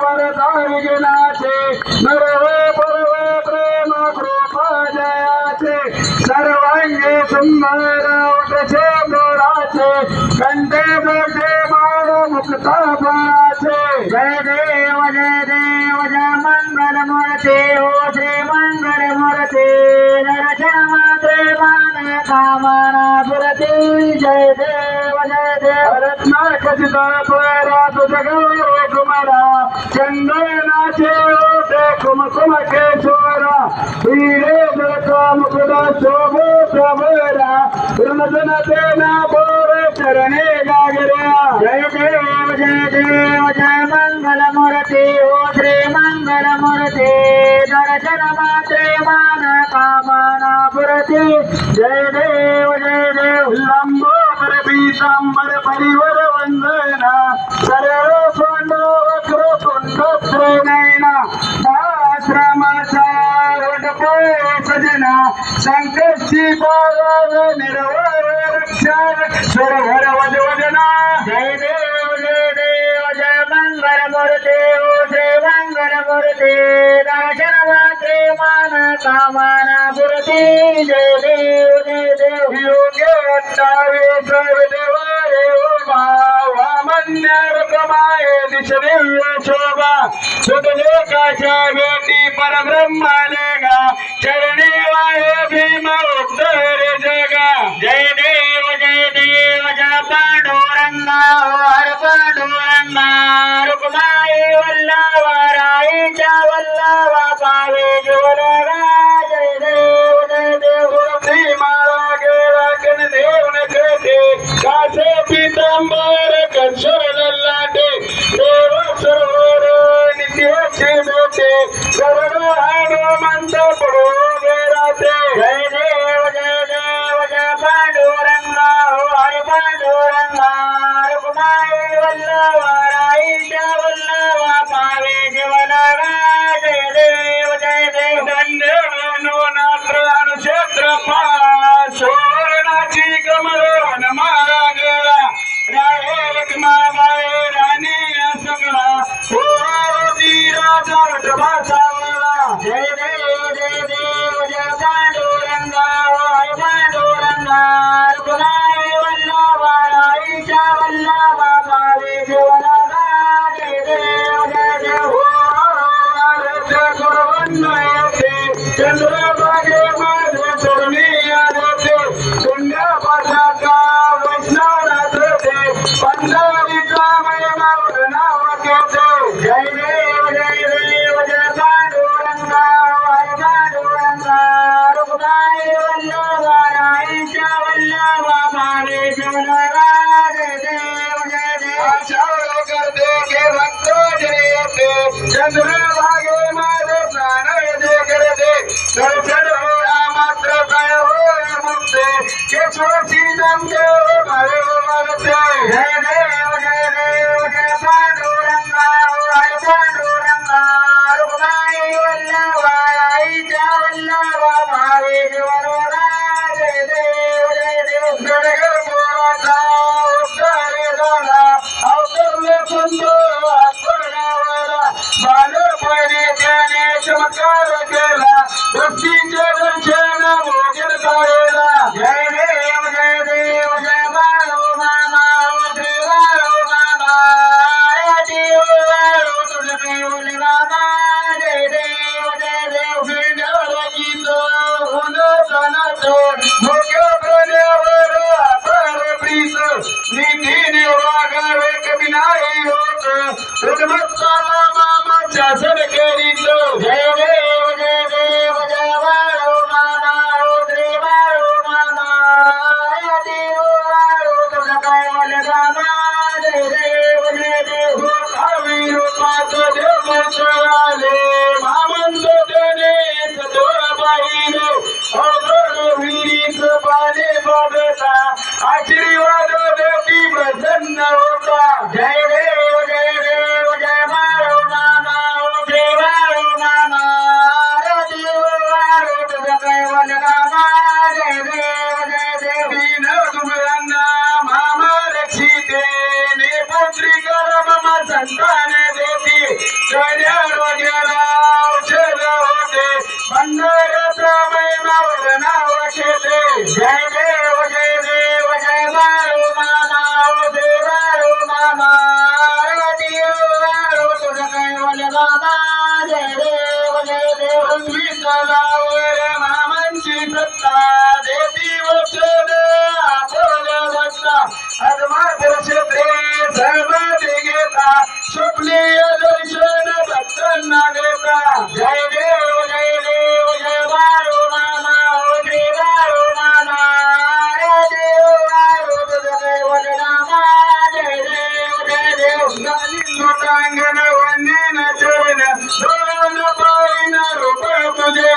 वरदा विघ्नाचे Norway परवे प्रेम कृपा जयाचे सर्वांगी सुंदर उठचे मोराचे कंठे बोटे बाळ मुक्ता फळाचे जय देव जय मंगल मूर्ती ओ श्री मंगल मूर्ती दर्शन मात्रे मान कामना पुरती जय देव रत्ना खचित परा तुझगौर कुमारा चंदनाचे ओटे कुमकुम केशवरा हिरे जळका मुकुट शोभो प्रभरा रमजनते ना बोर चरणे गागऱ्या जय देव जय मंगल मूर्ती ओ श्री मंगल मूर्ती दर्शन मात्रे मान कामना पुरती जय देव लंबोदर पीतांबर परिवर वंदना सरळ सोंड वक्र तुंड त्रिनयना आश्रमाचा वटपो सजना संकष्टी पावव निर्वळ रक्षण सुरभर वजना जय देव जय मंगल मूर्ती ओ श्री मंगल मूर्ती दर्शन मात्रे मान कामना पुरती जय देव योगे अट्टावे सर्वदेवारे वामन्यर कमाये दिशदिव्य शोभा सुतलेकाच्या भेटी परब्रह्मानेगा चरणी वाहे भीम उद्धर जगा जय देव जय पांडुरंगा हर पांडुरंगा रुक्माई वल्लभा राईच्या वल्लभा पावे जीवनगा जय देव भीमाला गेला देव न कृते कासे पीतांबर कंसर लाटे देव सरोवर नित्याचे मोठे सर्व हनुमंत पडो गेराते जय देव जय पांडुरंगा हरि पांडुरंगा रुक्माई वल्लभा राईच्या वल्लभा पावे जीवनगा जय देव दंडेनो नात्र अनुक्षेत्र सोरणाची कमलोन मारा गेला राहे रखमाबाई राणी सगळा होती राजा वटवासावला जय देव जय पांडुरंगा हरि पांडुरंगा रुक्माई वल्लभा राईच्या वल्लभा पावे जीवनगा जय देव चंद्रभागे माझे चरणी आदते पुण्य पाठाका वैष्णवनाथ ते पंढरीचा महिमा नाव घेते जय देव जय पांडुरंगा हरि पांडुरंगा रुक्माई वल्लभा राईच्या वल्लभा पावे जीवनगा जय देव आचार करते के भक्त जयते चंद्रभागे माझे प्राण दे करते दर्शन होया मात्र काय होय मुक्ते केशवची जमते भावे मानते जय देव जय पांडुरंगा हरि पांडुरंगा रुक्माई वल्लभा राईच्या वल्लभा पावे जीवनगा जय देव गडगर पोराचा उद्धारे झाला अवतरले सुंदर आपणावरा बालपणी त्याने चमत्कार केला भक्तीचे दर्शन मोगीर काढला जय देव जय बाळू मामा श्री बाळू मामा देव बाळू तुझे देऊली मामा जय देव फिरण्यावर गीत होऊन जाणातो मोठ्या प्रणयावर आपण प्रीत नीतीने वागावे कधी नाही होत उन्मत्ताला मामाच्या सरकेरीत जय देव जय बाळू मामा श्री बाळू मामा देव बाळू तुझं काय मामा जय देव भावी रूपात देव आले मामंत त्याने सदोर पाहिले अवघड विहिरीत पाणी बघता आशीर्वाद देती प्रसन्न होता जय देव जय बाळू मामा श्री बाळू मामा जय देव जय बाळू मामा ओ जय बाळू मामा तुझं कैवल बाबा जय देव विठ्ठलावर मामांची सत्ता देती वचन आपल्या भक्ता हनुमान क्षेत्रे सहभागी घेता सुप्रिय दर्शन भक्तांना देता जय देव जय बाळू मामा ओ जय बाळू मामा देव बाळू तुझं कैवल नामा जय देव लोकांगण वंदन चरण दोन पायीन रूप तुझे